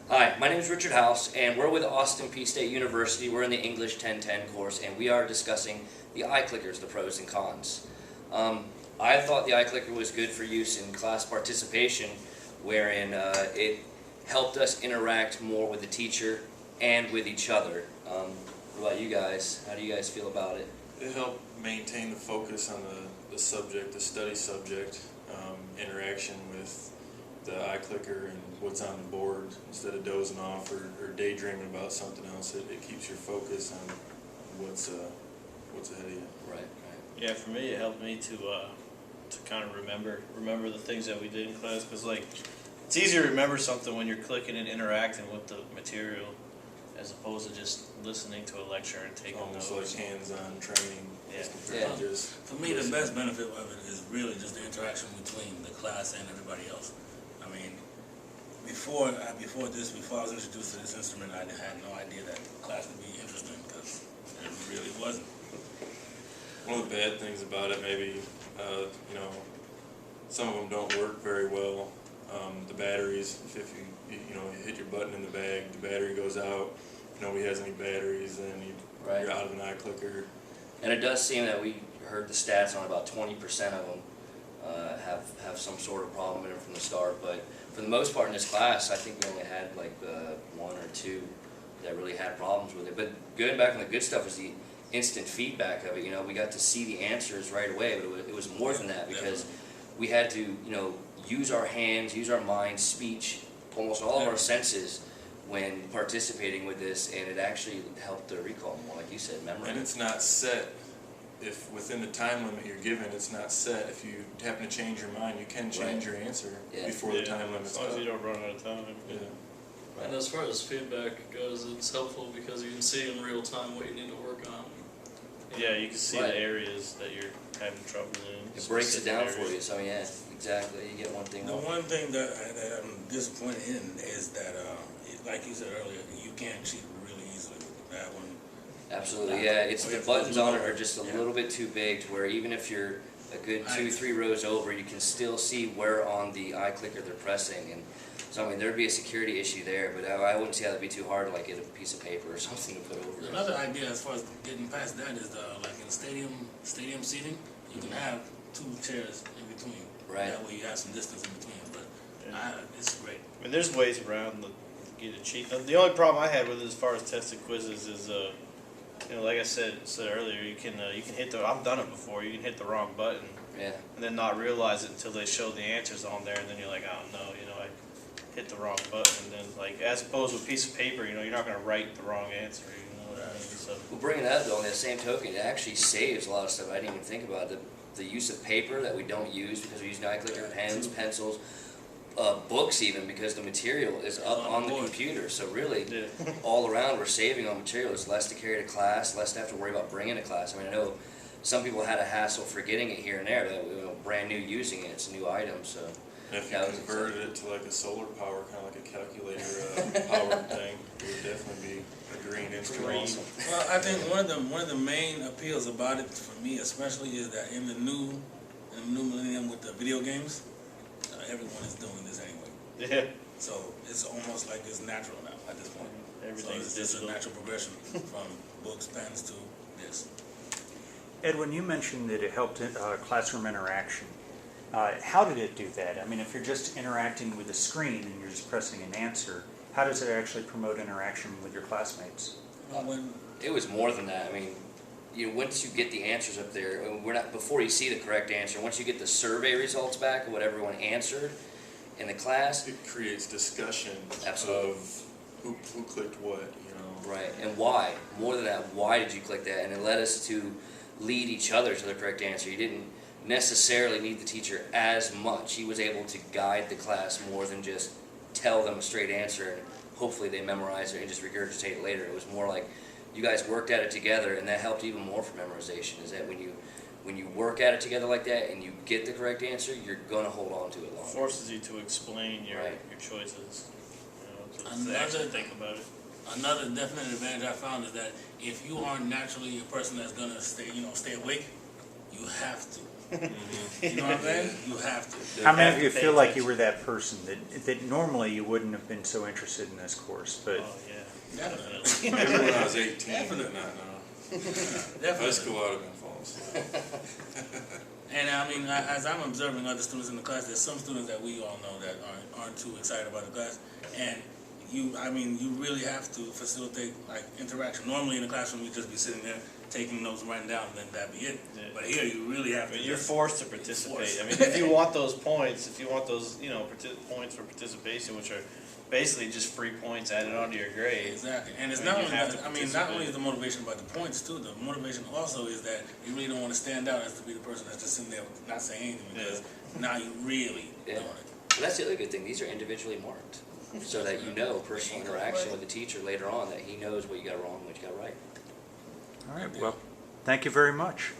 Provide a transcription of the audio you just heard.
Hi, my name is Richard House, and we're with Austin Peay State University. We're in the English 1010 course, and we are discussing the iClickers, the pros and cons. I thought the iClicker was good for use in class participation, wherein it helped us interact more with the teacher and with each other. What about you guys? How do you guys feel about it? It helped maintain the focus on the subject, the study subject, interaction with the iClicker and what's on the board instead of dozing off or daydreaming about something else. It keeps your focus on what's ahead of you. Right. Yeah, for me, it helped me to kind of remember the things that we did in class, because like it's easier to remember something when you're clicking and interacting with the material as opposed to just listening to a lecture and taking Almost notes. like hands-on training. Yeah. as compared to just For me, the listening. best benefit of it is really just the interaction between the class and everybody else. I mean, before I was introduced to this instrument, I had no idea that class would be interesting, because it really wasn't. One of the bad things about it, maybe, some of them don't work very well. The batteries, if you hit your button in the bag, the battery goes out. If nobody has any batteries, then Right. you're out of an iClicker. And it does seem that we heard the stats on about 20% of them have some sort of problem in it from the start. But for the most part in this class, I think we only had like one or two that really had problems with it. But going back on the good stuff is the instant feedback of it. You know, we got to see the answers right away, but it was more than that, because we had to, use our hands, use our minds, speech, almost all of our senses when participating with this, and it actually helped the recall more, like you said, memory. And it's not set. If within the time limit you're given, it's not set. If you happen to change your mind, you can change your answer before the time limit's as long up. as you don't run out of time. Yeah. And as far as feedback goes, it's helpful because you can see in real time what you need to work on. Yeah, you can see Right. the areas that you're having trouble in. It breaks it specific down areas. for you, so yeah, exactly. You get one thing The off. one thing that I'm disappointed in is that, like you said earlier, you can't cheat really easily with that one. Absolutely, yeah. It's the buttons on it are just a little bit too big to where even if you're a good 2-3 rows over, you can still see where on the iClicker they're pressing. And so I mean, there'd be a security issue there, but I wouldn't see how that'd be too hard to like get a piece of paper or something to put over it. Another idea as far as getting past that is like in stadium seating, you can have two chairs in between. Right. That way you have some distance in between. But it's great. I mean, there's ways around to get it cheap. The only problem I had with it as far as testing quizzes is, like I said earlier, you can hit I've done it before. You can hit the wrong button Yeah. and then not realize it until they show the answers on there, and then you're like, oh no, I hit the wrong button. And then like as opposed to a piece of paper, you're not going to write the wrong answer. You know what I mean? So Well, bringing that up though, on that same token, it actually saves a lot of stuff I didn't even think about. The use of paper that we don't use because we use iClicker, pens, pencils, books even, because the material is up on the computer. So really, yeah. all around we're saving on material. It's less to carry to class, less to have to worry about bringing to class. I mean, I know some people had a hassle for getting it here and there, but brand new using it, it's a new item. So And if you that was converted it to like a solar power, kind of like a calculator powered thing, it would definitely be a green instrument. awesome. Well, I think one of the main appeals about it for me, especially, is that in the new millennium with the video games, everyone is doing this anyway. Yeah. So it's almost like it's natural now at this point. Everything's so it's just a digital. natural progression from books, pens to this. Edwin, you mentioned that it helped classroom interaction. How did it do that? I mean, if you're just interacting with a screen and you're just pressing an answer, how does it actually promote interaction with your classmates? It was more than that. I mean, once you get the answers up there, before you see the correct answer, once you get the survey results back of what everyone answered in the class. It creates discussion Absolutely. of who clicked what, Right, and why. More than that, why did you click that? And it led us to lead each other to the correct answer. You didn't necessarily need the teacher as much. He was able to guide the class more than just tell them a straight answer and hopefully they memorize it and just regurgitate it later. It was more like you guys worked at it together, and that helped even more for memorization, is that when you work at it together like that and you get the correct answer, you're going to hold on to it longer. Forces you to explain your choices. To actually think about it. Another definite advantage I found is that if you aren't naturally a person that's gonna stay awake, you have to You know what I'm saying? You have to. How many of have you to pay feel like you attention. were that person that normally you wouldn't have been so interested in this course, but Oh, yeah. Definitely. Maybe when I was 18, Definitely. but not now. Definitely. High school, I would have been false. And I mean, as I'm observing other students in the class, there's some students that we all know that aren't too excited about the class. And you really have to facilitate like interaction. Normally in the classroom, you just be sitting there taking notes, writing down, and then that'd be it. Yeah. But here, you really have I to. mean, you're just- forced to participate. forced. I mean, if you want those points, if you want those, points for participation, which are basically just free points added onto your grade. Exactly, and it's I mean, not you only have that, to not only participate. is the motivation about the points too. The motivation also is that you really don't want to stand out as to be the person that's just sitting there not saying anything because now you really Yeah. doing it. Well, that's the other good thing, these are individually marked, so that you know personal interaction with the teacher later on, that he knows what you got wrong, what you got right. all right, well, thank you very much.